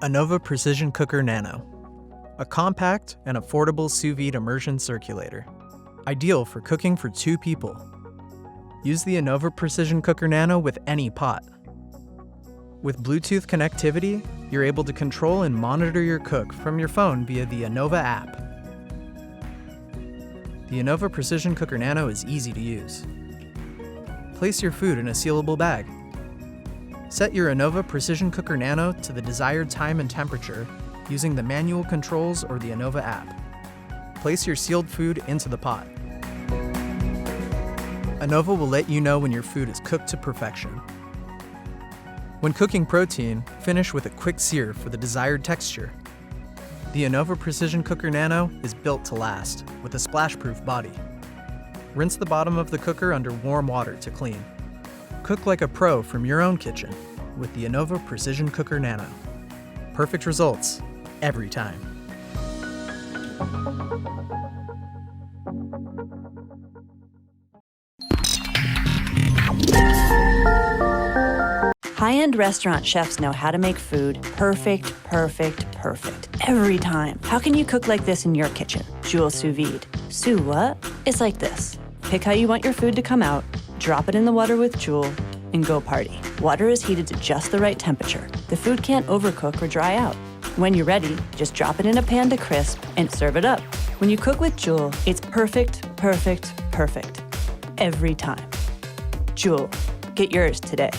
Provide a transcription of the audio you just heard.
Anova Precision Cooker Nano, a compact and affordable sous vide immersion circulator, ideal for cooking for 2 people. Use the Anova Precision Cooker Nano with any pot. With Bluetooth connectivity, you're able to control and monitor your cook from your phone via the Anova app. The Anova Precision Cooker Nano is easy to use. Place your food in a sealable bag. Set your Anova Precision Cooker Nano to the desired time and temperature using the manual controls or the Anova app. Place your sealed food into the pot. Anova will let you know when your food is cooked to perfection. When cooking protein, finish with a quick sear for the desired texture. The Anova Precision Cooker Nano is built to last, with a splash-proof body. Rinse the bottom of the cooker under warm water to clean. Cook like a pro from your own kitchen with the Anova Precision Cooker Nano. Perfect results every time. High-end restaurant chefs know how to make food perfect, every time. How can you cook like this in your kitchen? Joule Sous Vide. Sous what? It's like this. Pick how you want your food to come out, drop it in the water with Joule, and go party. Water is heated to just the right temperature. The food can't overcook or dry out. When you're ready, just drop it in a pan to crisp and serve it up. When you cook with Joule, it's perfect, every time. Joule. Get yours today.